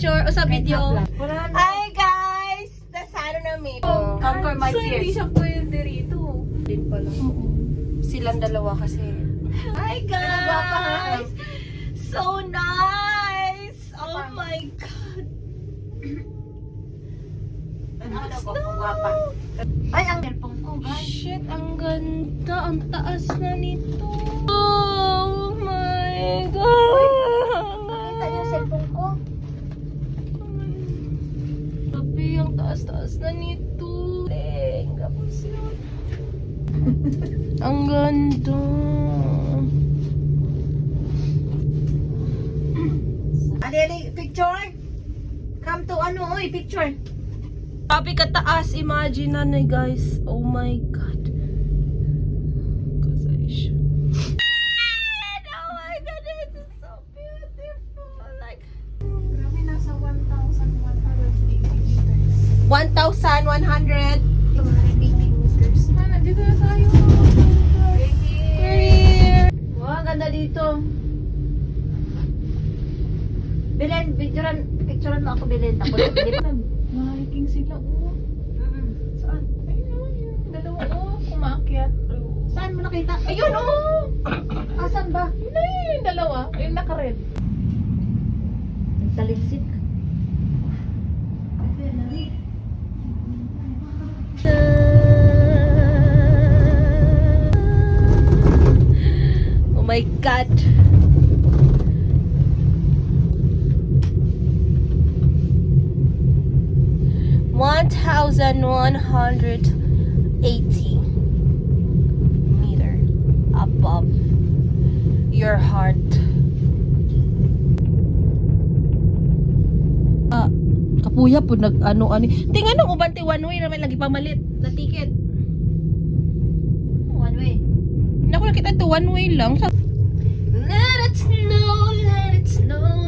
picture o sa video. Wala na. Hi guys! Nasano na may Conquer my So, fears. hindi siya pwede rito. din pala. Silang dalawa kasi. Hi guys! So nice! Oh my God! Ay, ang cellphone ko, guys. Shit, ang ganda. Ang taas na nito. Oh my God! Nakita niyo yung cellphone ko? Sabi, ang taas-taas na nito. Tapos yun. Ang ganda. Ali, picture. Come to picture. Sabi kataas, imagine na guys. Oh my God. Kasay siya. Oh my God, this is so beautiful. Like, Grabe, nasa 1,180 meters. 1,100. 280 meters. Ah, nandito na tayo. Wow, ang ganda dito. Bilen, picturean mo ako, Bilen. Tapos, hindi pa. Mahiking sila, oh. Saan? Ayun, oh, yung dalawa, oh. Kumakyat. Saan mo nakita? Ayun, oh! Asan ba? Yun na yun, yung dalawa. Yung naka-red. Taliksik. Oh my God. $1,180 meter above your heart. Kapuya po nag ano-ano. Tingnan nung ubante one way naman lagi pamalit na ticket. One way. Naku nakita to one way lang. Let it snow, let it snow,